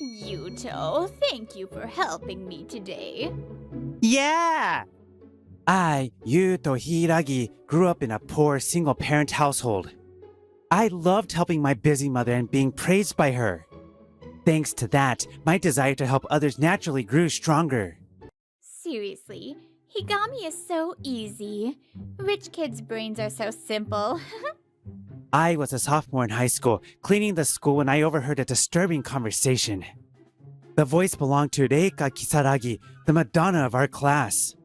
Yuto, thank you for helping me today. Yeah! I, Yuto Hiragi, grew up in a poor single-parent household. I loved helping my busy mother and being praised by her. Thanks to that, my desire to help others naturally grew stronger. Seriously, Higami is so easy. Rich kids' brains are so simple. I was a sophomore in high school, cleaning the school when I overheard a disturbing conversation. The voice belonged to Reika Kisaragi, the Madonna of our class.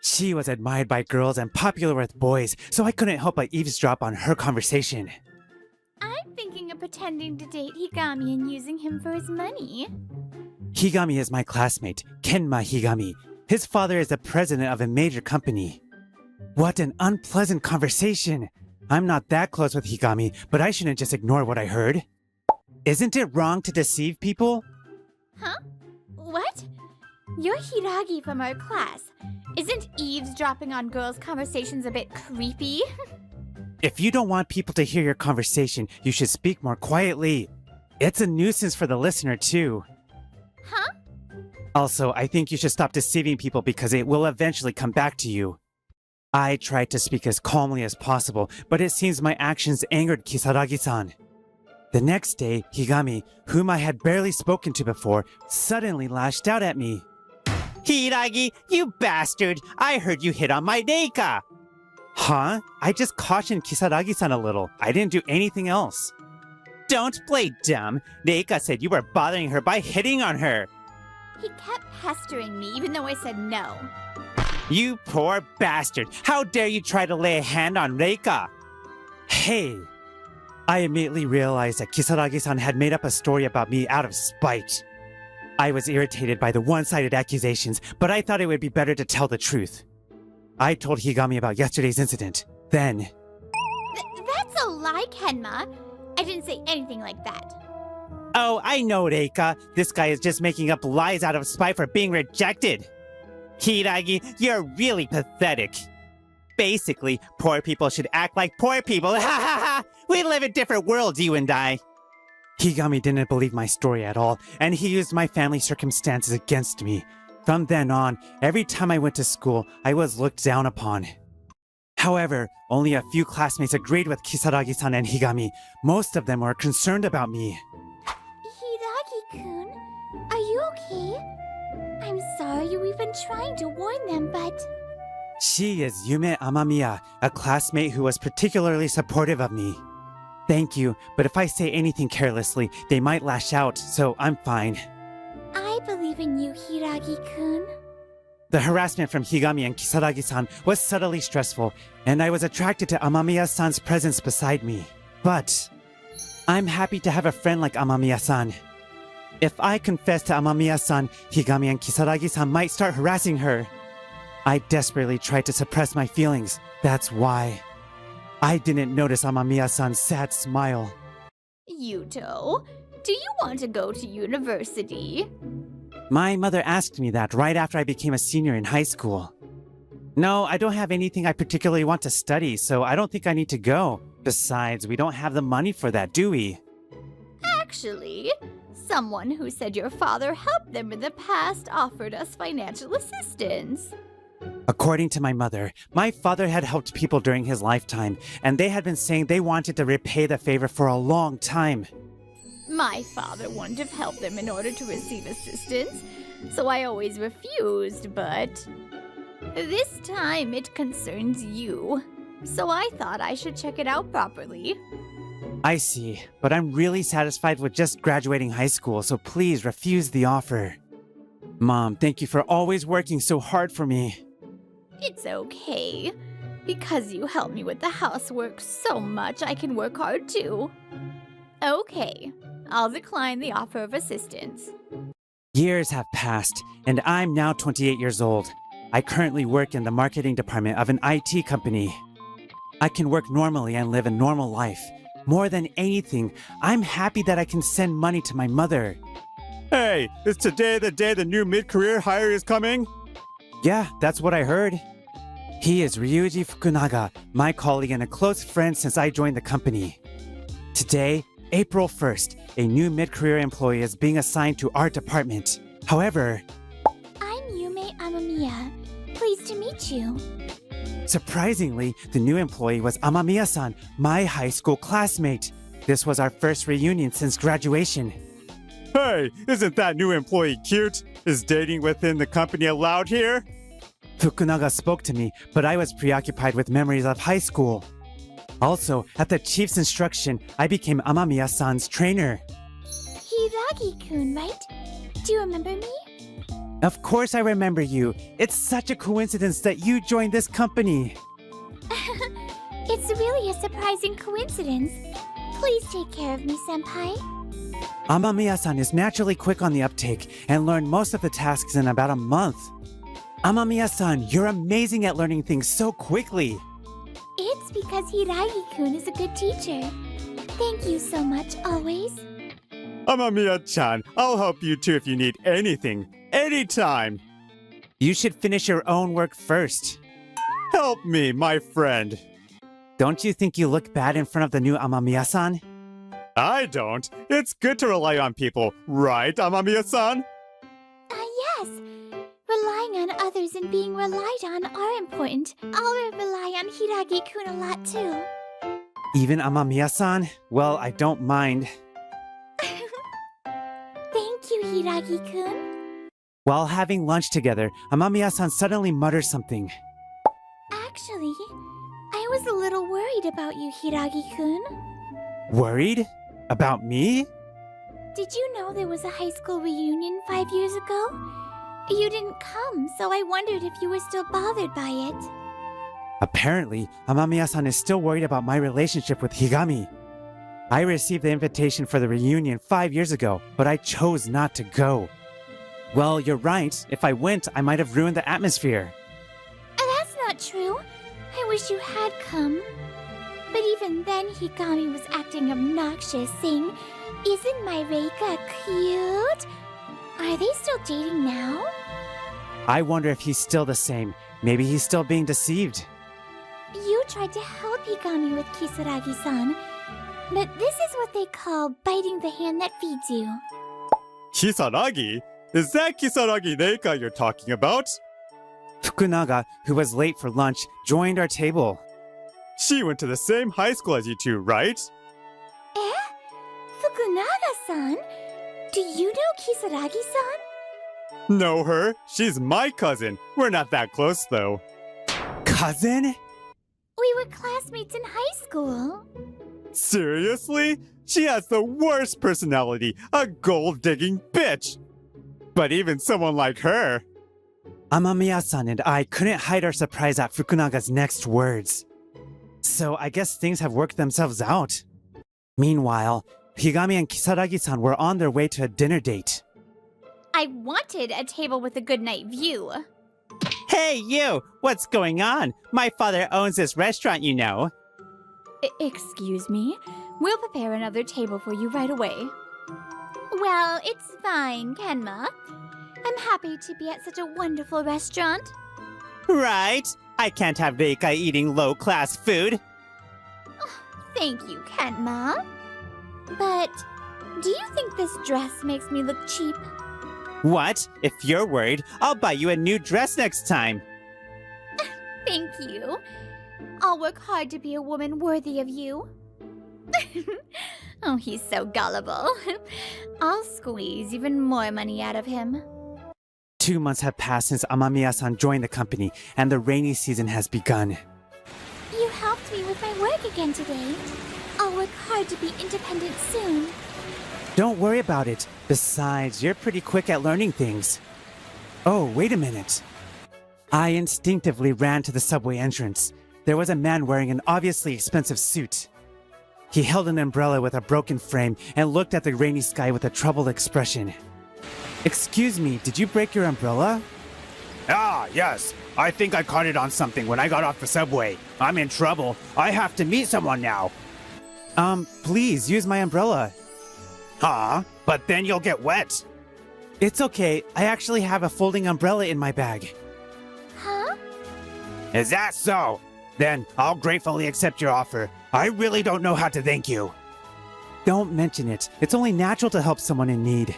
She was admired by girls and popular with boys, so I couldn't help but eavesdrop on her conversation. I'm thinking of pretending to date Higami and using him for his money. Higami is my classmate, Kenma Higami. His father is the president of a major company. What an unpleasant conversation! I'm not that close with Higami, but I shouldn't just ignore what I heard. Isn't it wrong to deceive people? Huh? What? You're Hiragi from our class. Isn't eavesdropping on girls' conversations a bit creepy? If you don't want people to hear your conversation, you should speak more quietly. It's a nuisance for the listener, too. Huh? Also, I think you should stop deceiving people because it will eventually come back to you. I tried to speak as calmly as possible, but it seems my actions angered Kisaragi-san. The next day, Higami, whom I had barely spoken to before, suddenly lashed out at me. Hiragi, you bastard! I heard you hit on my Reika! Huh? I just cautioned Kisaragi-san a little. I didn't do anything else. Don't play dumb. Reika said you were bothering her by hitting on her. He kept pestering me even though I said no. You poor bastard! How dare you try to lay a hand on Reika? Hey! I immediately realized that Kisaragi-san had made up a story about me out of spite. I was irritated by the one-sided accusations, but I thought it would be better to tell the truth. I told Higami about yesterday's incident. Then... That's a lie, Kenma. I didn't say anything like that. Oh, I know, Reika. This guy is just making up lies out of spite for being rejected. Hiragi, you're really pathetic. Basically, poor people should act like poor people. Ha ha ha! We live in different worlds, you and I. Higami didn't believe my story at all, and he used my family circumstances against me. From then on, every time I went to school, I was looked down upon. However, only a few classmates agreed with Kisaragi-san and Higami. Most of them were concerned about me. Hiragi-kun, are you okay? I'm sorry we've been trying to warn them, but... She is Yume Amamiya, a classmate who was particularly supportive of me. Thank you, but if I say anything carelessly, they might lash out, so I'm fine. I believe in you, Hiragi-kun. The harassment from Higami and Kisaragi-san was subtly stressful, and I was attracted to Amamiya-san's presence beside me. But I'm happy to have a friend like Amamiya-san. If I confess to Amamiya-san, Higami and Kisaragi-san might start harassing her. I desperately tried to suppress my feelings. That's why. I didn't notice Amamiya-san's sad smile. Yuto, do you want to go to university? My mother asked me that right after I became a senior in high school. No, I don't have anything I particularly want to study, so I don't think I need to go. Besides, we don't have the money for that, do we? Actually, someone who said your father helped them in the past offered us financial assistance. According to my mother, my father had helped people during his lifetime, and they had been saying they wanted to repay the favor for a long time. My father wouldn't have helped them in order to receive assistance, so I always refused, but... This time it concerns you, so I thought I should check it out properly. I see, but I'm really satisfied with just graduating high school, so please refuse the offer. Mom, thank you for always working so hard for me. It's okay. Because you help me with the housework so much, I can work hard too. Okay, I'll decline the offer of assistance. Years have passed, and I'm now 28 years old. I currently work in the marketing department of an IT company. I can work normally and live a normal life. More than anything, I'm happy that I can send money to my mother. Hey, is today the day the new mid-career hire is coming? Yeah, that's what I heard. He is Ryuji Fukunaga, my colleague and a close friend since I joined the company. Today, April 1st, a new mid-career employee is being assigned to our department. However, I'm Yume Amamiya. Pleased to meet you. surprisingly, the new employee was Amamiya-san, my high school classmate. This was our first reunion since graduation. Hey, isn't that new employee cute? Is dating within the company allowed here? Fukunaga spoke to me, but I was preoccupied with memories of high school. Also, at the chief's instruction, I became Amamiya-san's trainer. Hiragi-kun, right? Do you remember me? Of course I remember you. It's such a coincidence that you joined this company. It's really a surprising coincidence. Please take care of me, senpai. Amamiya-san is naturally quick on the uptake and learned most of the tasks in about a month. Amamiya-san, you're amazing at learning things so quickly. It's because Hiragi-kun is a good teacher. Thank you so much, always. Amamiya-chan, I'll help you too if you need anything. Anytime. You should finish your own work first. Help me, my friend. Don't you think you look bad in front of the new Amamiya-san? I don't. It's good to rely on people, right, Amamiya-san? Yes. Relying on others and being relied on are important. I'll rely on Hiragi-kun a lot too. Even Amamiya-san? Well, I don't mind. Thank you, Hiragi-kun. While having lunch together, Amamiya-san suddenly mutters something. Actually, I was a little worried about you, Hiragi-kun. Worried? About me? Did you know there was a high school reunion 5 years ago? You didn't come, so I wondered if you were still bothered by it. Apparently, Amamiya-san is still worried about my relationship with Higami. I received the invitation for the reunion 5 years ago, but I chose not to go. Well, you're right. If I went, I might have ruined the atmosphere. That's not true. I wish you had come. But even then, Higami was acting obnoxious, saying, "Isn't my Reika cute?" Are they still dating now? I wonder if he's still the same. Maybe he's still being deceived. You tried to help Higami with Kisaragi-san, but this is what they call biting the hand that feeds you. Kisaragi? Is that Kisaragi Reika you're talking about? Fukunaga, who was late for lunch, joined our table. She went to the same high school as you two, right? Eh? Fukunaga-san? Do you know Kisaragi-san? Know her? She's my cousin. We're not that close, though. Cousin? We were classmates in high school. Seriously? She has the worst personality, a gold-digging bitch. But even someone like her... Amamiya-san and I couldn't hide our surprise at Fukunaga's next words. So I guess things have worked themselves out. Meanwhile, Higami and Kisaragi-san were on their way to a dinner date. I wanted a table with a good night view. Hey, you! What's going on? My father owns this restaurant, you know. Excuse me? We'll prepare another table for you right away. Well, it's fine, Kenma. I'm happy to be at such a wonderful restaurant. Right? I can't have Reika eating low-class food. Thank you, Kenma. But do you think this dress makes me look cheap? What? If you're worried, I'll buy you a new dress next time. Thank you. I'll work hard to be a woman worthy of you. Oh, he's so gullible. I'll squeeze even more money out of him. 2 months have passed since Amamiya-san joined the company, and the rainy season has begun. You helped me with my work again today. I'll work hard to be independent soon. Don't worry about it. Besides, you're pretty quick at learning things. Oh, wait a minute. I instinctively ran to the subway entrance. There was a man wearing an obviously expensive suit. He held an umbrella with a broken frame and looked at the rainy sky with a troubled expression. Excuse me, did you break your umbrella? Ah, yes. I think I caught it on something when I got off the subway. I'm in trouble. I have to meet someone now. Please use my umbrella. Huh? But then you'll get wet. It's okay, I actually have a folding umbrella in my bag. Huh? Is that so? Then I'll gratefully accept your offer. I really don't know how to thank you. Don't mention it. It's only natural to help someone in need.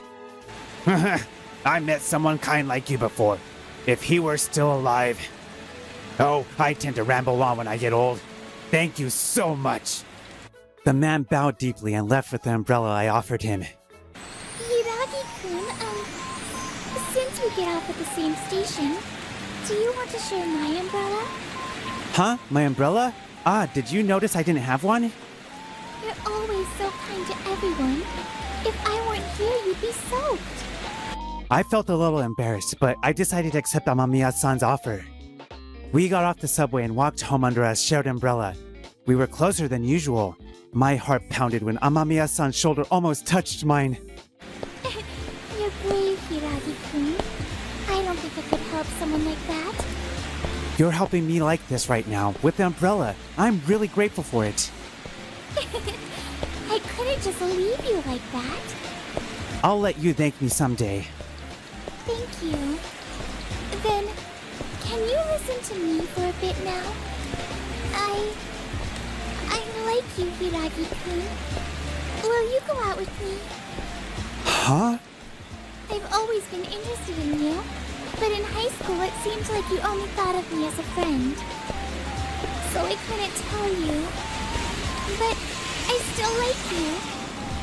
I met someone kind like you before. If he were still alive. Oh, I tend to ramble on when I get old. Thank you so much. The man bowed deeply and left with the umbrella I offered him. Hiragi-kun, since we get off at the same station, do you want to share my umbrella? Huh? My umbrella? Ah, did you notice I didn't have one? You're always so kind to everyone. If I weren't here, you'd be soaked. I felt a little embarrassed, but I decided to accept Amamiya-san's offer. We got off the subway and walked home under a shared umbrella. We were closer than usual. My heart pounded when Amamiya-san's shoulder almost touched mine. You're brave, Hiragi-kun. I don't think I could help someone like that. You're helping me like this right now, with the umbrella. I'm really grateful for it. I couldn't just leave you like that. I'll let you thank me someday. Thank you. Then, can you listen to me for a bit now? I like you, Hiragi-kun. Will you go out with me? Huh? I've always been interested in you, but in high school it seemed like you only thought of me as a friend. So I couldn't tell you. But I still like you.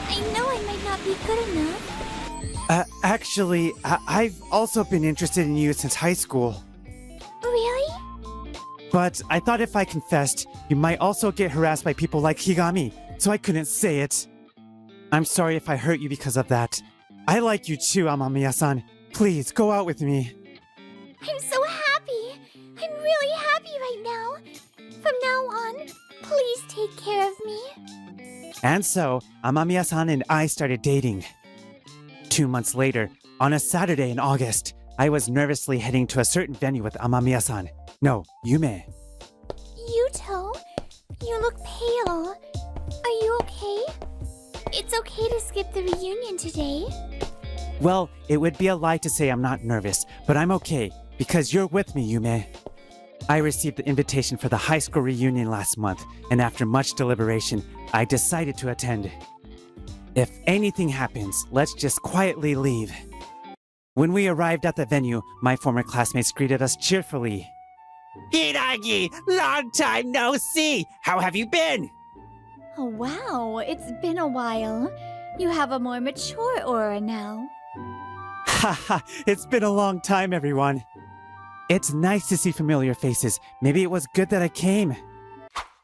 I know I might not be good enough. Actually, I've also been interested in you since high school. Really? But I thought if I confessed, you might also get harassed by people like Higami, so I couldn't say it. I'm sorry if I hurt you because of that. I like you too, Amamiya-san. Please, go out with me. I'm so happy. I'm really happy right now. From now on, please take care of me. And so, Amamiya-san and I started dating. 2 months later, on a Saturday in August, I was nervously heading to a certain venue with Amamiya-san. No, Yume. Yuto, you look pale. Are you okay? It's okay to skip the reunion today. Well, it would be a lie to say I'm not nervous, but I'm okay, because you're with me, Yume. I received the invitation for the high school reunion last month, and after much deliberation, I decided to attend. If anything happens, let's just quietly leave. When we arrived at the venue, my former classmates greeted us cheerfully. Hiragi, long time no see! How have you been? Oh, wow, it's been a while. You have a more mature aura now. Haha, it's been a long time, everyone. It's nice to see familiar faces. Maybe it was good that I came.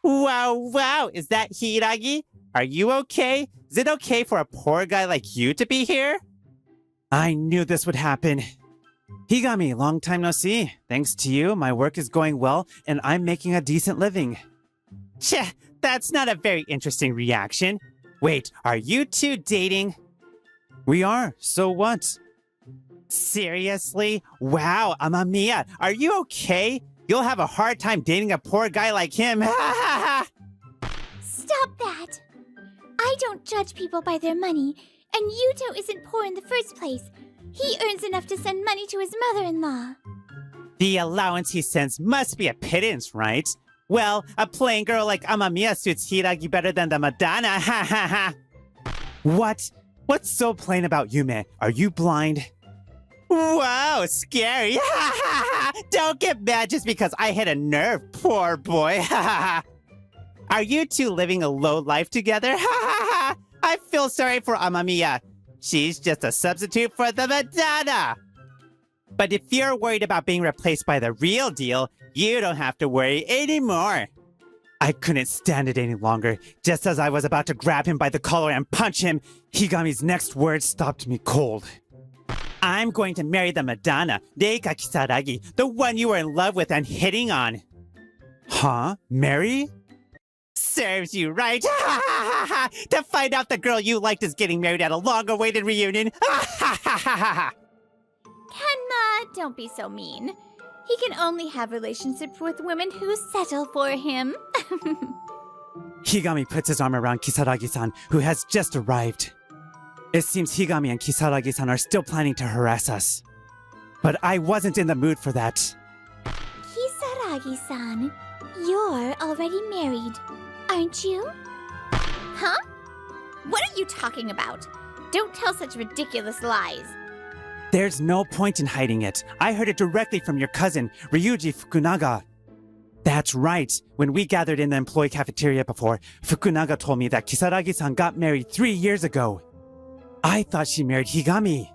Wow, is that Hiragi? Are you okay? Is it okay for a poor guy like you to be here? I knew this would happen. Higami, long time no see. Thanks to you, my work is going well, and I'm making a decent living. Cheh, that's not a very interesting reaction. Wait, are you two dating? We are, so what? Seriously? Wow, Amamiya, are you okay? You'll have a hard time dating a poor guy like him. Stop that! I don't judge people by their money, and Yuto isn't poor in the first place. He earns enough to send money to his mother-in-law. The allowance he sends must be a pittance, right? Well, a plain girl like Amamiya suits Hiragi better than the Madonna, ha ha ha! What? What's so plain about Yume? Are you blind? Wow, scary! Ha ha ha! Don't get mad just because I hit a nerve, poor boy! Ha ha ha! Are you two living a low life together? Ha ha ha! I feel sorry for Amamiya. She's just a substitute for the Madonna! But if you're worried about being replaced by the real deal, you don't have to worry anymore. I couldn't stand it any longer. Just as I was about to grab him by the collar and punch him, Higami's next words stopped me cold. I'm going to marry the Madonna, Reika Kisaragi, the one you were in love with and hitting on. Huh? Marry? Serves you right. To find out the girl you liked is getting married at a long-awaited reunion. Kenma, don't be so mean. He can only have relationships with women who settle for him. Higami puts his arm around Kisaragi-san, who has just arrived. It seems Higami and Kisaragi-san are still planning to harass us. But I wasn't in the mood for that. Kisaragi-san, you're already married, aren't you? Huh? What are you talking about? Don't tell such ridiculous lies. There's no point in hiding it. I heard it directly from your cousin, Ryuji Fukunaga. That's right. When we gathered in the employee cafeteria before, Fukunaga told me that Kisaragi-san got married 3 years ago. I thought she married Higami.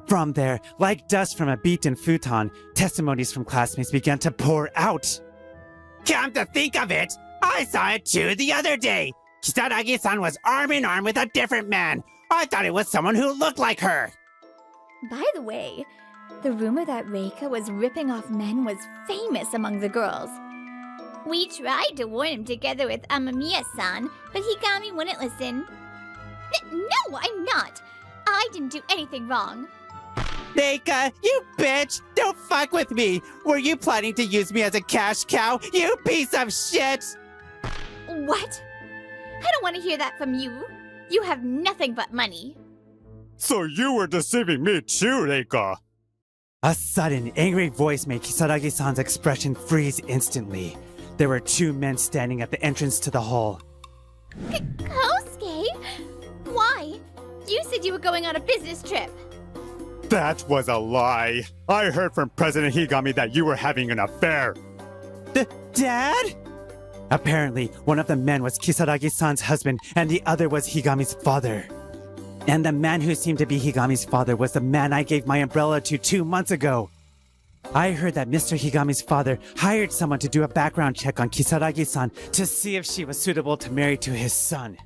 From there, like dust from a beaten futon, testimonies from classmates began to pour out. Come to think of it, I saw it too the other day. Kisaragi-san was arm in arm with a different man. I thought it was someone who looked like her. By the way, the rumor that Reika was ripping off men was famous among the girls. We tried to warn him together with Amamiya-san, but Higami wouldn't listen. No, I'm not. I didn't do anything wrong. Reika, you bitch! Don't fuck with me! Were you planning to use me as a cash cow, you piece of shit? What? I don't want to hear that from you. You have nothing but money. So you were deceiving me too, Reika. A sudden, angry voice made Kisaragi-san's expression freeze instantly. There were 2 men standing at the entrance to the hall. Kosuke? Why? You said you were going on a business trip. That was a lie. I heard from President Higami that you were having an affair. Dad? Apparently, one of the men was Kisaragi-san's husband and the other was Higami's father. And the man who seemed to be Higami's father was the man I gave my umbrella to 2 months ago. I heard that Mr. Higami's father hired someone to do a background check on Kisaragi-san to see if she was suitable to marry to his son.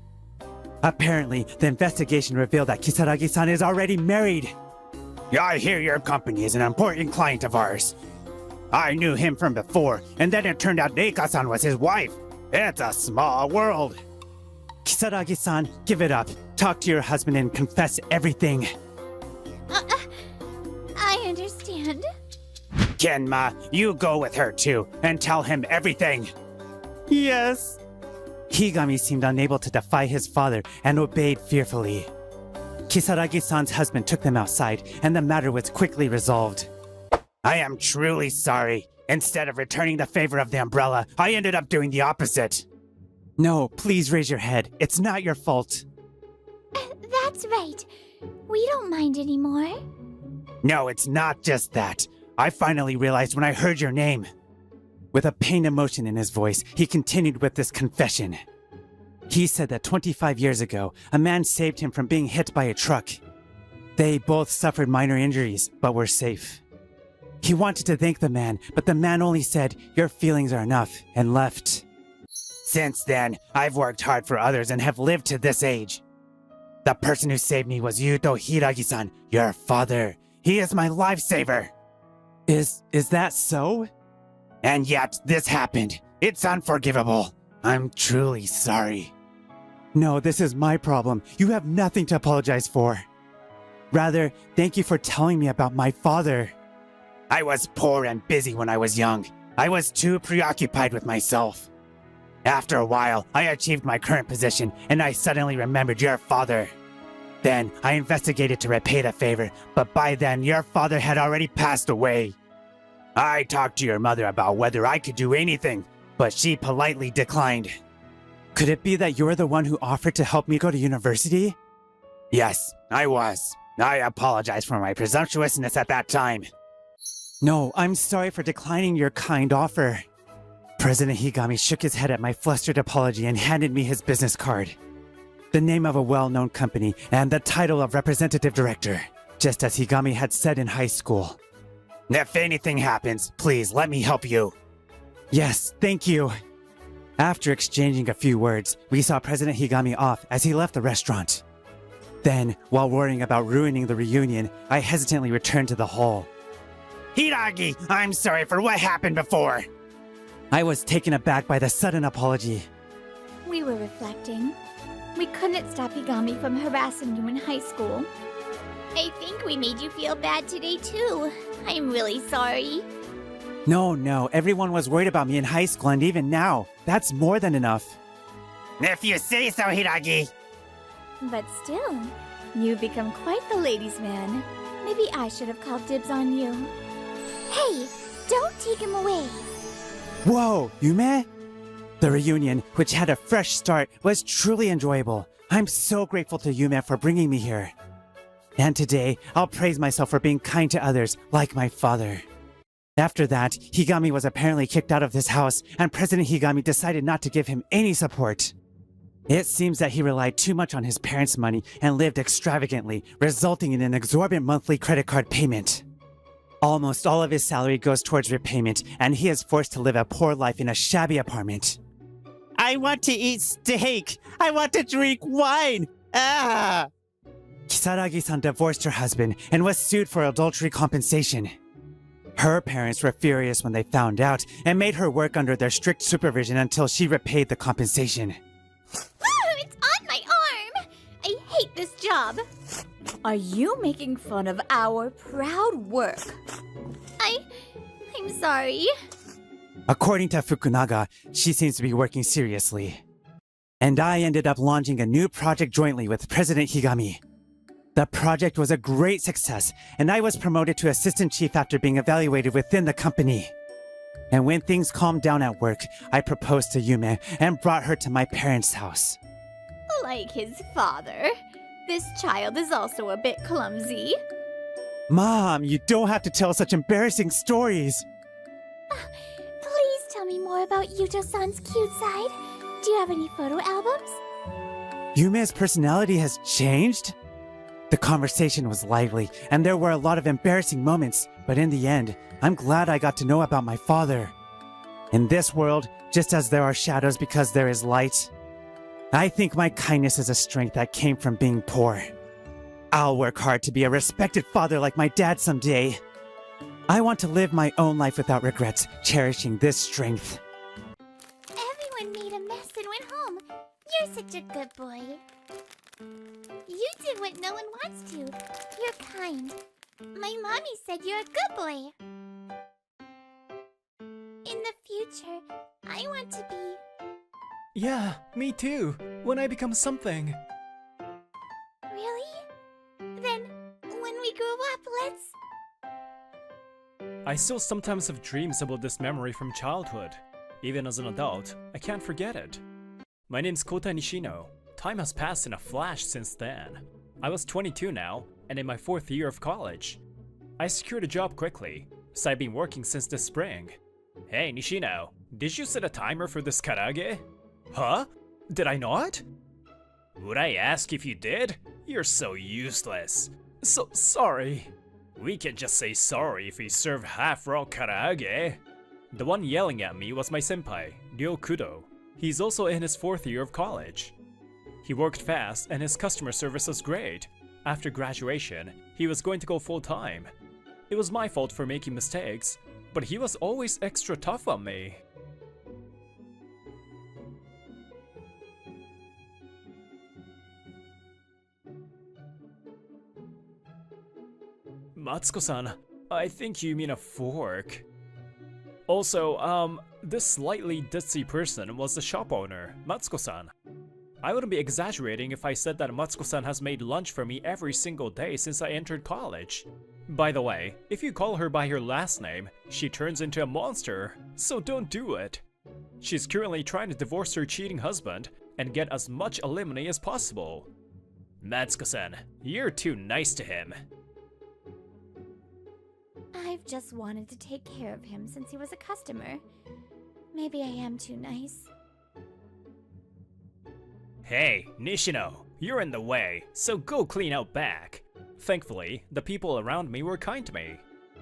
Apparently, the investigation revealed that Kisaragi-san is already married. I hear your company is an important client of ours. I knew him from before, and then it turned out Reika-san was his wife. It's a small world. Kisaragi-san, give it up. Talk to your husband and confess everything. I understand. Kenma, you go with her too, and tell him everything. Yes. Higami seemed unable to defy his father and obeyed fearfully. Kisaragi-san's husband took them outside, and the matter was quickly resolved. I am truly sorry. Instead of returning the favor of the umbrella, I ended up doing the opposite. No, please raise your head. It's not your fault. That's right. We don't mind anymore. No, it's not just that. I finally realized when I heard your name. With a pained emotion in his voice, he continued with this confession. He said that 25 years ago, a man saved him from being hit by a truck. They both suffered minor injuries, but were safe. He wanted to thank the man, but the man only said, "Your feelings are enough," and left. Since then, I've worked hard for others and have lived to this age. The person who saved me was Yuto Hiragi-san, your father. He is my lifesaver. Is that so? And yet, this happened. It's unforgivable. I'm truly sorry. No, this is my problem. You have nothing to apologize for. Rather, thank you for telling me about my father. I was poor and busy when I was young. I was too preoccupied with myself. After a while, I achieved my current position, and I suddenly remembered your father. Then, I investigated to repay the favor, but by then, your father had already passed away. I talked to your mother about whether I could do anything, but she politely declined. Could it be that you're the one who offered to help me go to university? Yes, I was. I apologize for my presumptuousness at that time. No, I'm sorry for declining your kind offer. President Higami shook his head at my flustered apology and handed me his business card. The name of a well-known company and the title of representative director, just as Higami had said in high school. If anything happens, please let me help you. Yes, thank you. After exchanging a few words, we saw President Higami off as he left the restaurant. Then, while worrying about ruining the reunion, I hesitantly returned to the hall. Hiragi, I'm sorry for what happened before. I was taken aback by the sudden apology. We were reflecting. We couldn't stop Higami from harassing you in high school. I think we made you feel bad today, too. I'm really sorry. No, everyone was worried about me in high school and even now. That's more than enough. If you say so, Hiragi. But still, you've become quite the ladies' man. Maybe I should have called dibs on you. Hey, don't take him away. Whoa, Yume? The reunion, which had a fresh start, was truly enjoyable. I'm so grateful to Yume for bringing me here. And today, I'll praise myself for being kind to others, like my father. After that, Higami was apparently kicked out of this house, and President Higami decided not to give him any support. It seems that he relied too much on his parents' money and lived extravagantly, resulting in an exorbitant monthly credit card payment. Almost all of his salary goes towards repayment, and he is forced to live a poor life in a shabby apartment. I want to eat steak! I want to drink wine! Ah! Kisaragi-san divorced her husband and was sued for adultery compensation. Her parents were furious when they found out and made her work under their strict supervision until she repaid the compensation. It's on my arm! I hate this job. Are you making fun of our proud work? I'm sorry. According to Fukunaga, she seems to be working seriously. And I ended up launching a new project jointly with President Higami. The project was a great success, and I was promoted to assistant chief after being evaluated within the company. And when things calmed down at work, I proposed to Yume and brought her to my parents' house. Like his father, this child is also a bit clumsy. Mom, you don't have to tell such embarrassing stories. Please tell me more about Yuto-san's cute side. Do you have any photo albums? Yume's personality has changed? The conversation was lively, and there were a lot of embarrassing moments, but in the end, I'm glad I got to know about my father. In this world, just as there are shadows because there is light, I think my kindness is a strength that came from being poor. I'll work hard to be a respected father like my dad someday. I want to live my own life without regrets, cherishing this strength. Everyone made a mess and went home. You're such a good boy. You did what no one wants to. You're kind. My mommy said you're a good boy. In the future, I want to be... Yeah, me too. When I become something. Really? Then, when we grow up, let's... I still sometimes have dreams about this memory from childhood. Even as an adult, I can't forget it. My name's Kota Nishino. Time has passed in a flash since then. I was 22 now, and in my 4th year of college. I secured a job quickly, so I've been working since this spring. Hey Nishino, did you set a timer for this karage? Huh? Did I not? Would I ask if you did? You're so useless. So sorry. We can just say sorry if we serve half-raw karage. The one yelling at me was my senpai, Ryo Kudo. He's also in his 4th year of college. He worked fast and his customer service was great. After graduation, he was going to go full-time. It was my fault for making mistakes, but he was always extra tough on me. Matsuko-san, I think you mean a fork. Also, this slightly ditzy person was the shop owner, Matsuko-san. I wouldn't be exaggerating if I said that Matsuko-san has made lunch for me every single day since I entered college. By the way, if you call her by her last name, she turns into a monster, so don't do it. She's currently trying to divorce her cheating husband and get as much alimony as possible. Matsuko-san, you're too nice to him. I've just wanted to take care of him since he was a customer. Maybe I am too nice. Hey, Nishino, you're in the way, so go clean out back. Thankfully, the people around me were kind to me.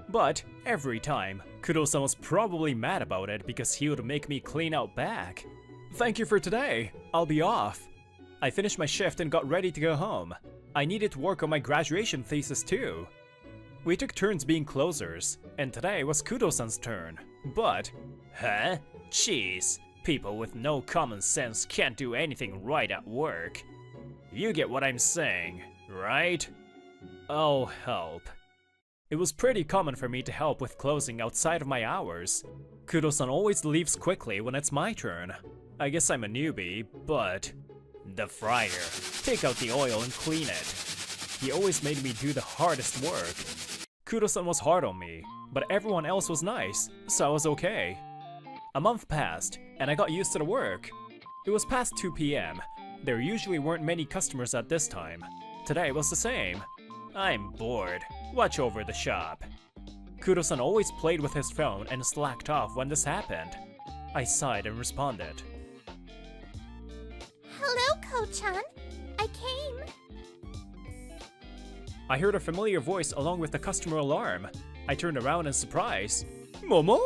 But every time, Kudo-san was probably mad about it because he would make me clean out back. Thank you for today, I'll be off. I finished my shift and got ready to go home. I needed to work on my graduation thesis too. We took turns being closers, and today was Kudo-san's turn. But, huh? Jeez, people with no common sense can't do anything right at work. You get what I'm saying, right? Oh, help. It was pretty common for me to help with closing outside of my hours. Kudo-san always leaves quickly when it's my turn. I guess I'm a newbie, but... The fryer. Take out the oil and clean it. He always made me do the hardest work. Kudo-san was hard on me, but everyone else was nice, so I was okay. A month passed, and I got used to the work. It was past 2 p.m., There usually weren't many customers at this time. Today was the same. I'm bored. Watch over the shop. Kudo-san always played with his phone and slacked off when this happened. I sighed and responded. Hello, Ko-chan. I came. I heard a familiar voice along with the customer alarm. I turned around in surprise. Momo?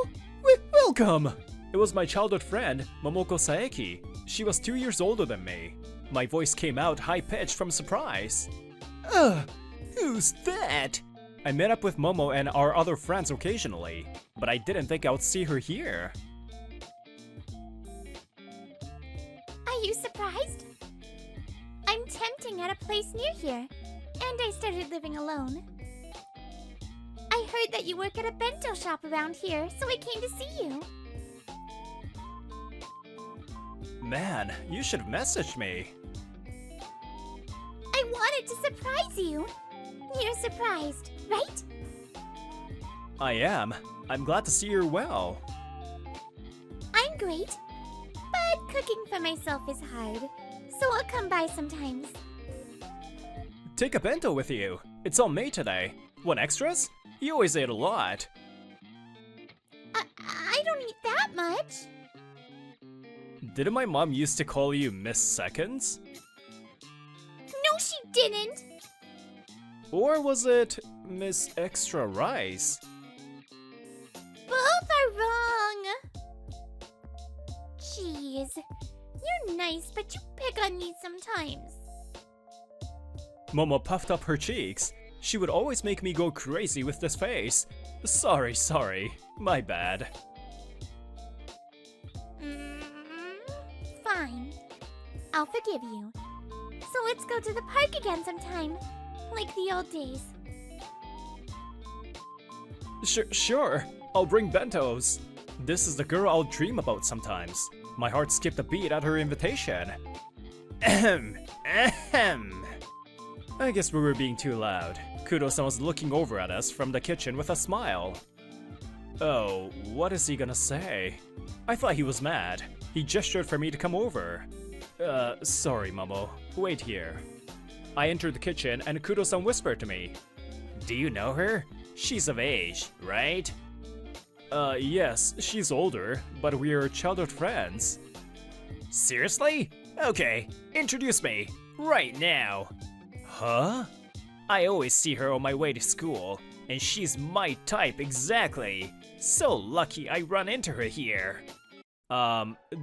Welcome! It was my childhood friend, Momoko Saeki. She was 2 years older than me. My voice came out high-pitched from surprise. Who's that? I met up with Momo and our other friends occasionally, but I didn't think I would see her here. Are you surprised? I'm temping at a place near here, and I started living alone. I heard that you work at a bento shop around here, so I came to see you. Man, you should have messaged me. I wanted to surprise you. You're surprised, right? I am. I'm glad to see you're well. I'm great, but cooking for myself is hard, so I'll come by sometimes. Take a bento with you. It's all made today. Want extras? You always ate a lot. I don't eat that much. Didn't my mom used to call you Miss Seconds? No, she didn't. Or was it Miss Extra Rice? Both are wrong. Jeez, you're nice, but you pick on me sometimes. Momo puffed up her cheeks. She would always make me go crazy with this face. Sorry. My bad. Fine. I'll forgive you. So let's go to the park again sometime. Like the old days. Sure. I'll bring bentos. This is the girl I'll dream about sometimes. My heart skipped a beat at her invitation. Ahem. I guess we were being too loud. Kudo-san was looking over at us from the kitchen with a smile. Oh, what is he gonna say? I thought he was mad. He gestured for me to come over. Sorry, Momo. Wait here. I entered the kitchen and Kudo-san whispered to me. Do you know her? She's of age, right? Yes, she's older, but we're childhood friends. Seriously? Okay, introduce me. Right now. Huh? I always see her on my way to school, and she's my type exactly. So lucky I run into her here.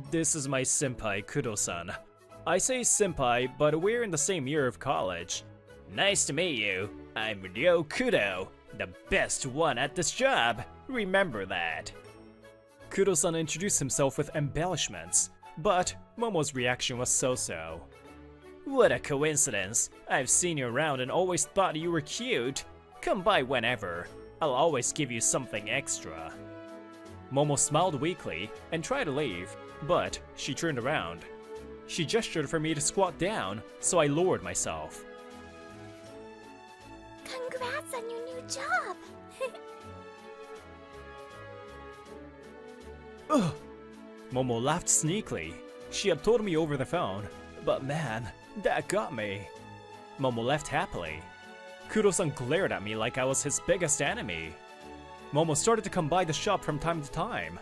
This is my senpai, Kudo-san. I say senpai, but we're in the same year of college. Nice to meet you. I'm Ryo Kudo, the best one at this job. Remember that. Kudo-san introduced himself with embellishments, but Momo's reaction was so-so. What a coincidence. I've seen you around and always thought you were cute. Come by whenever. I'll always give you something extra. Momo smiled weakly and tried to leave, but she turned around. She gestured for me to squat down, so I lowered myself. Congrats on your new job. Ugh. Momo laughed sneakily. She had told me over the phone, but man, that got me. Momo left happily. Kudo-san glared at me like I was his biggest enemy. Momo started to come by the shop from time to time.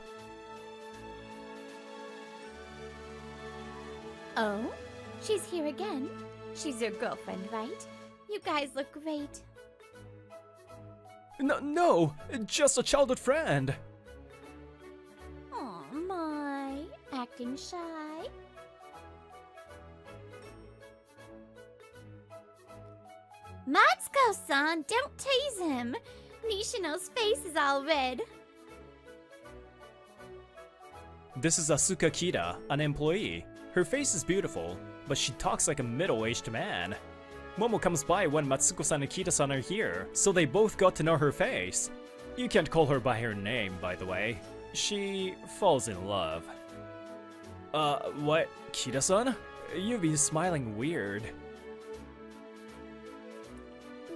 Oh? She's here again? She's your girlfriend, right? You guys look great. No, just a childhood friend. Aw, my. Acting shy? Matsuko-san, don't tease him. Nishino's face is all red. This is Asuka Kida, an employee. Her face is beautiful, but she talks like a middle-aged man. Momo comes by when Matsuko-san and Kida-san are here, so they both got to know her face. You can't call her by her name, by the way. She falls in love. What? Kida-san? You've been smiling weird.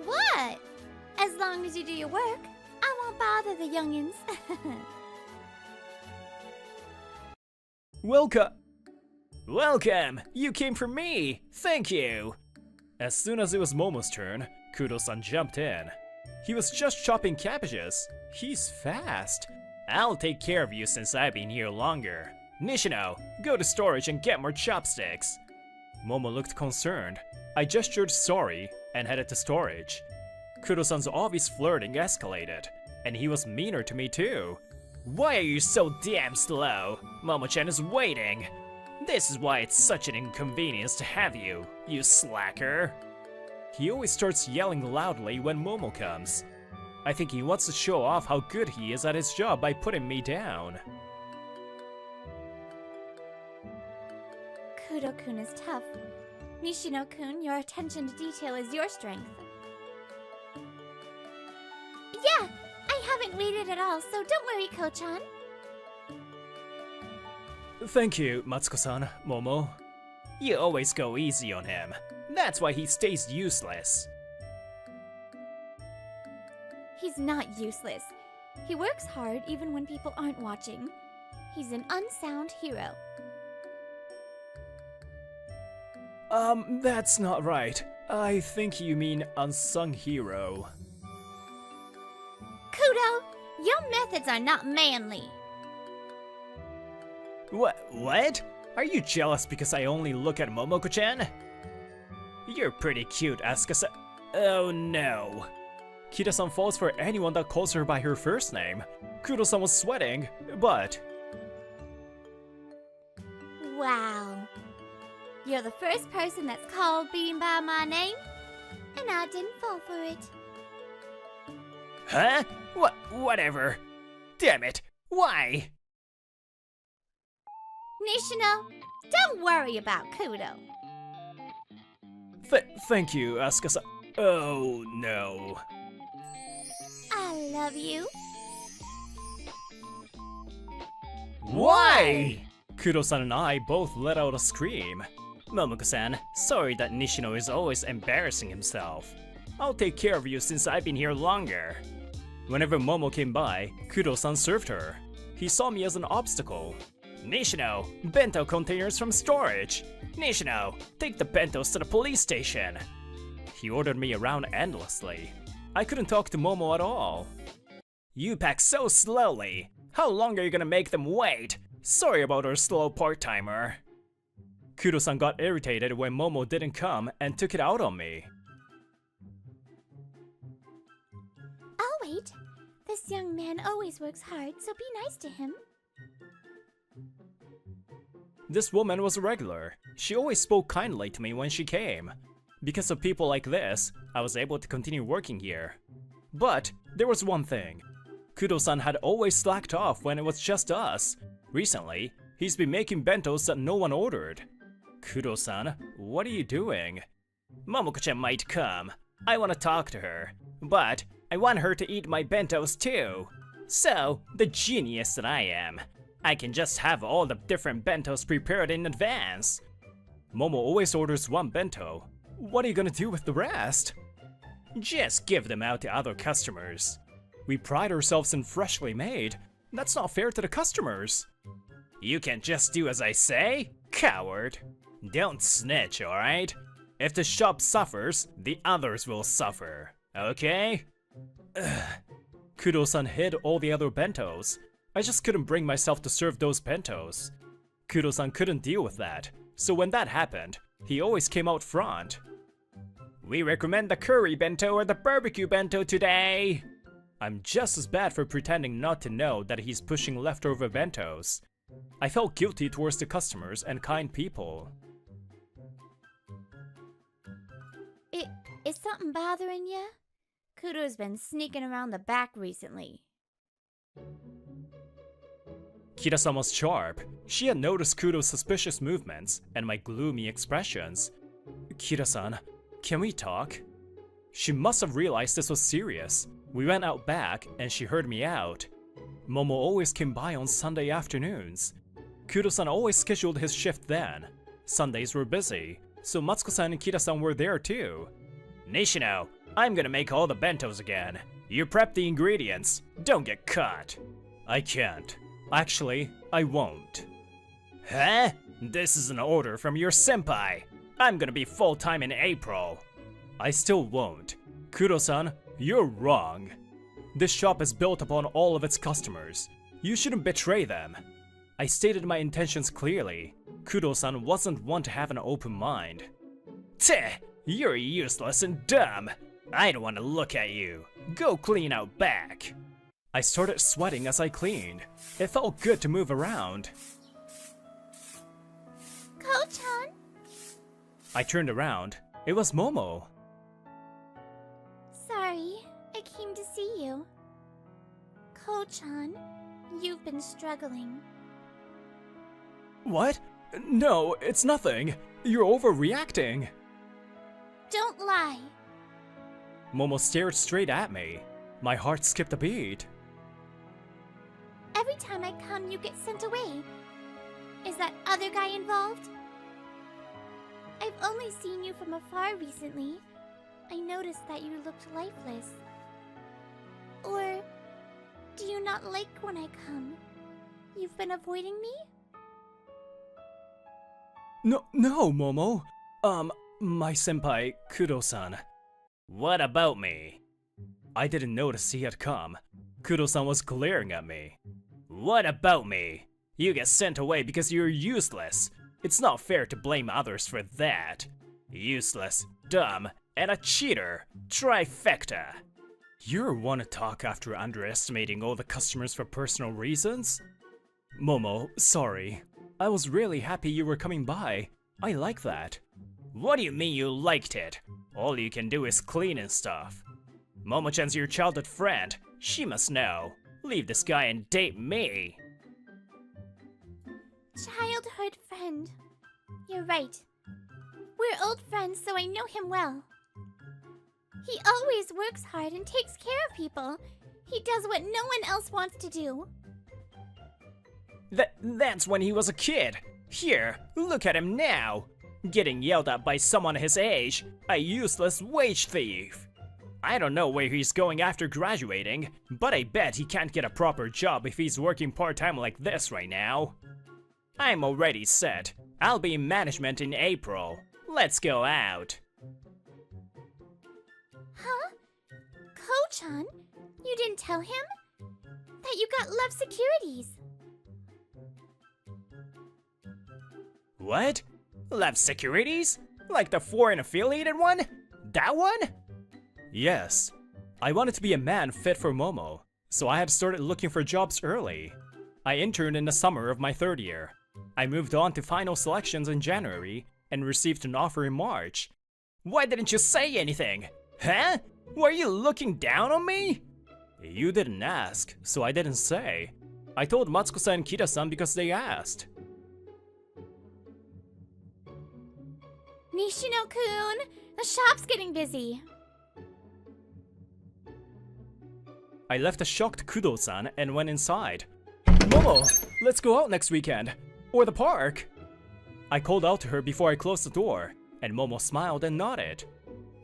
What? As long as you do your work, I won't bother the youngins. Welcome. Welcome! You came for me! Thank you! As soon as it was Momo's turn, Kudo-san jumped in. He was just chopping cabbages. He's fast. I'll take care of you since I've been here longer. Nishino, go to storage and get more chopsticks. Momo looked concerned. I gestured sorry and headed to storage. Kudo-san's obvious flirting escalated, and he was meaner to me too. Why are you so damn slow? Momo-chan is waiting. This is why it's such an inconvenience to have you, you slacker. He always starts yelling loudly when Momo comes. I think he wants to show off how good he is at his job by putting me down. Kudo-kun is tough. Nishino-kun, your attention to detail is your strength. Yeah, I haven't waited at all, so don't worry, Ko-chan. Thank you, Matsuko-san, Momo. You always go easy on him. That's why he stays useless. He's not useless. He works hard even when people aren't watching. He's an unsound hero. That's not right. I think you mean unsung hero. Kudo, your methods are not manly. What? Are you jealous because I only look at Momoko-chan? You're pretty cute, Asuka-san. Oh no. Kida-san falls for anyone that calls her by her first name. Kudo-san was sweating, but... Wow. You're the first person that's called Bean by my name, and I didn't fall for it. Huh? Whatever. Damn it. Why? Nishino, don't worry about Kudo. Thank you, Asuka-san. Oh no. I love you. Why? Kudo-san and I both let out a scream. Momoko-san, sorry that Nishino is always embarrassing himself. I'll take care of you since I've been here longer. Whenever Momo came by, Kudo-san served her. He saw me as an obstacle. Nishino, bento containers from storage. Nishino, take the bentos to the police station. He ordered me around endlessly. I couldn't talk to Momo at all. You pack so slowly. How long are you gonna make them wait? Sorry about our slow part-timer. Kudo-san got irritated when Momo didn't come and took it out on me. I'll wait. This young man always works hard, so be nice to him. This woman was a regular. She always spoke kindly to me when she came. Because of people like this, I was able to continue working here. But there was one thing. Kudo-san had always slacked off when it was just us. Recently, he's been making bentos that no one ordered. Kudo-san, what are you doing? Momoko-chan might come. I want to talk to her. But I want her to eat my bentos too. So, the genius that I am, I can just have all the different bentos prepared in advance. Momo always orders one bento. What are you gonna do with the rest? Just give them out to other customers. We pride ourselves in freshly made. That's not fair to the customers. You can't just do as I say, coward. Don't snitch, alright? If the shop suffers, the others will suffer, okay? Kudo-san hid all the other bentos. I just couldn't bring myself to serve those bentos. Kudo-san couldn't deal with that, so when that happened, he always came out front. We recommend the curry bento or the barbecue bento today! I'm just as bad for pretending not to know that he's pushing leftover bentos. I felt guilty towards the customers and kind people. Is something bothering you? Kudo's been sneaking around the back recently. Kida-san was sharp. She had noticed Kudo's suspicious movements and my gloomy expressions. Kida-san, can we talk? She must have realized this was serious. We went out back and she heard me out. Momo always came by on Sunday afternoons. Kudo-san always scheduled his shift then. Sundays were busy, so Matsuko-san and Kida-san were there too. Nishino, I'm gonna make all the bentos again. You prep the ingredients. Don't get caught. I can't. Actually, I won't. Huh? This is an order from your senpai. I'm gonna be full-time in April. I still won't. Kudo-san, you're wrong. This shop is built upon all of its customers. You shouldn't betray them. I stated my intentions clearly. Kudo-san wasn't one to have an open mind. Teh! You're useless and dumb. I don't want to look at you. Go clean out back. I started sweating as I cleaned. It felt good to move around. Ko-chan? I turned around. It was Momo. Sorry, I came to see you. Ko-chan, you've been struggling. What? No, it's nothing. You're overreacting. Don't lie. Momo stared straight at me. My heart skipped a beat. Every time I come, you get sent away. Is that other guy involved? I've only seen you from afar recently. I noticed that you looked lifeless. Or do you not like when I come? You've been avoiding me? No, Momo. My senpai, Kudo-san. What about me? I didn't notice he had come. Kudo-san was glaring at me. What about me? You get sent away because you're useless. It's not fair to blame others for that. Useless, dumb, and a cheater. Trifecta. You want to talk after underestimating all the customers for personal reasons? Momo, sorry. I was really happy you were coming by. I like that. What do you mean you liked it? All you can do is clean and stuff. Momo-chan's your childhood friend. She must know. Leave this guy and date me. Childhood friend. You're right. We're old friends, so I know him well. He always works hard and takes care of people. He does what no one else wants to do. That's when he was a kid. Here, look at him now. Getting yelled at by someone his age. A useless wage thief. I don't know where he's going after graduating, but I bet he can't get a proper job if he's working part-time like this right now. I'm already set. I'll be in management in April. Let's go out. Huh? Ko-chan? You didn't tell him? That you got love securities. What? Lab securities? Like the foreign affiliated one? That one? Yes. I wanted to be a man fit for Momo, so I had started looking for jobs early. I interned in the summer of my third year. I moved on to final selections in January and received an offer in March. Why didn't you say anything? Huh? Were you looking down on me? You didn't ask, so I didn't say. I told Matsuko-san and Kida-san because they asked. Nishino-kun, the shop's getting busy. I left a shocked Kudo-san and went inside. Momo, let's go out next weekend. Or the park. I called out to her before I closed the door, and Momo smiled and nodded.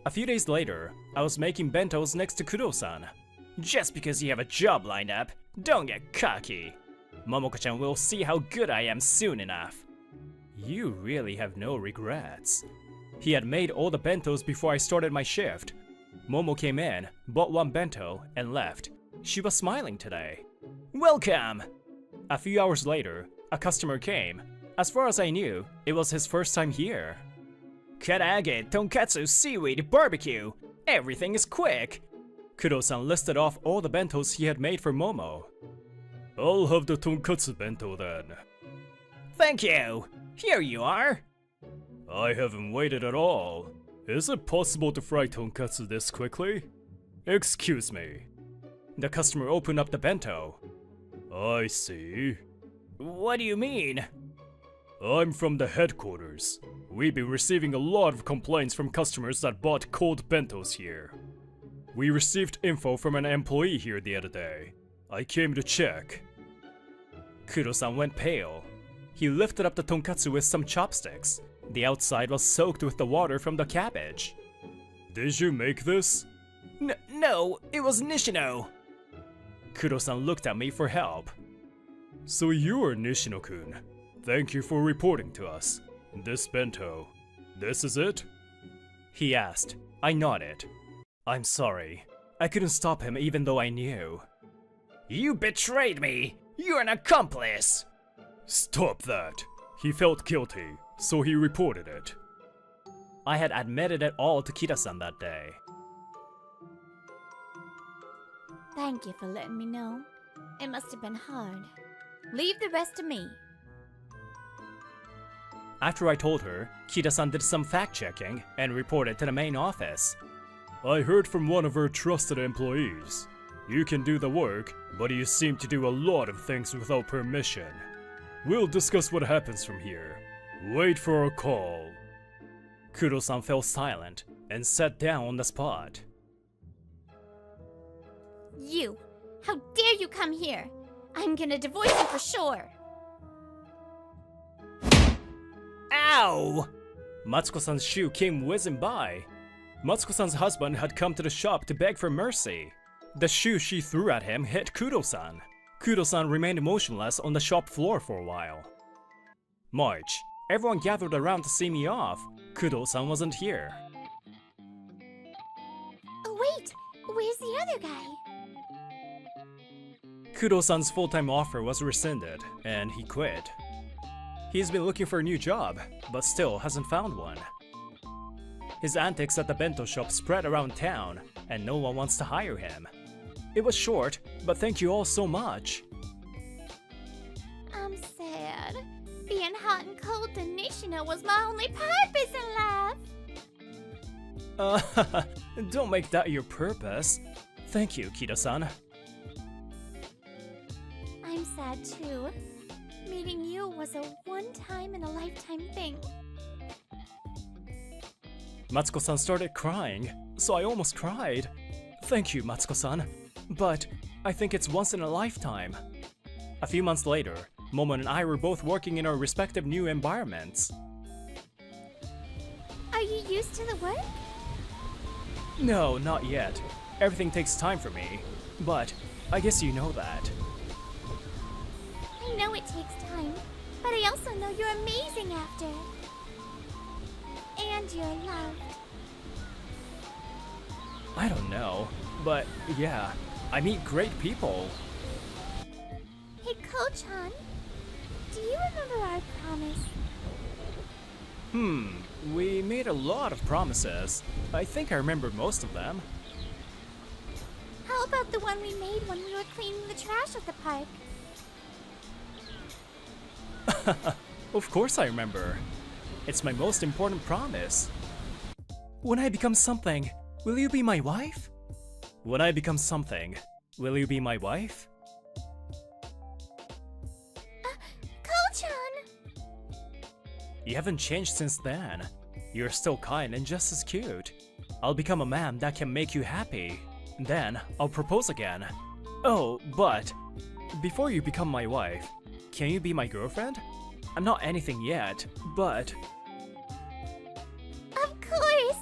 A few days later, I was making bentos next to Kudo-san. Just because you have a job lined up, don't get cocky. Momoko-chan will see how good I am soon enough. You really have no regrets. He had made all the bentos before I started my shift. Momo came in, bought one bento, and left. She was smiling today. Welcome! A few hours later, a customer came. As far as I knew, it was his first time here. Karaage, tonkatsu, seaweed, barbecue. Everything is quick. Kudo-san listed off all the bentos he had made for Momo. I'll have the tonkatsu bento then. Thank you. Here you are. I haven't waited at all. Is it possible to fry tonkatsu this quickly? Excuse me. The customer opened up the bento. I see. What do you mean? I'm from the headquarters. We've been receiving a lot of complaints from customers that bought cold bentos here. We received info from an employee here the other day. I came to check. Kudo-san went pale. He lifted up the tonkatsu with some chopsticks. The outside was soaked with the water from the cabbage. Did you make this? No, it was Nishino. Kudo-san looked at me for help. So you're Nishino-kun. Thank you for reporting to us. This bento, this is it? He asked. I nodded. I'm sorry. I couldn't stop him even though I knew. You betrayed me! You're an accomplice! Stop that! He felt guilty, so he reported it. I had admitted it all to Kida-san that day. Thank you for letting me know. It must have been hard. Leave the rest to me. After I told her, Kida-san did some fact-checking and reported to the main office. I heard from one of her trusted employees. You can do the work, but you seem to do a lot of things without permission. We'll discuss what happens from here. Wait for a call. Kudo-san fell silent and sat down on the spot. You! How dare you come here! I'm gonna divorce you for sure! Ow! Matsuko-san's shoe came whizzing by. Matsuko-san's husband had come to the shop to beg for mercy. The shoe she threw at him hit Kudo-san. Kudo-san remained motionless on the shop floor for a while. March. Everyone gathered around to see me off. Kudo-san wasn't here. Oh wait! Where's the other guy? Kudo-san's full-time offer was rescinded, and he quit. He's been looking for a new job, but still hasn't found one. His antics at the bento shop spread around town, and no one wants to hire him. It was short, but thank you all so much. I'm sad. Being hot and cold to Nishino was my only purpose in life. Don't make that your purpose. Thank you, Kida-san. I'm sad too. Meeting you was a one-time-in-a-lifetime thing. Matsuko-san started crying, so I almost cried. Thank you, Matsuko-san, but I think it's once in a lifetime. A few months later, Momo and I were both working in our respective new environments. Are you used to the work? No, not yet. Everything takes time for me, but I guess you know that. I know it takes time, but I also know you're amazing after. And you're loved. I don't know, but yeah, I meet great people. Hey, Ko-chan, do you remember our promise? We made a lot of promises. I think I remember most of them. How about the one we made when we were cleaning the trash at the park? Of course I remember. It's my most important promise. When I become something, will you be my wife? When I become something, will you be my wife? Ko-chan! You haven't changed since then. You're still kind and just as cute. I'll become a man that can make you happy. Then, I'll propose again. Oh, but before you become my wife, can you be my girlfriend? I'm not anything yet, but... Of course!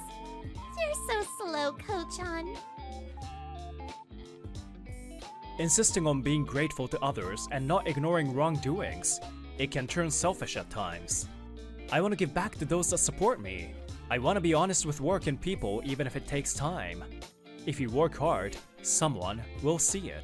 You're so slow, Ko-chan. Insisting on being grateful to others and not ignoring wrongdoings, it can turn selfish at times. I want to give back to those that support me. I want to be honest with work and people even if it takes time. If you work hard, someone will see it.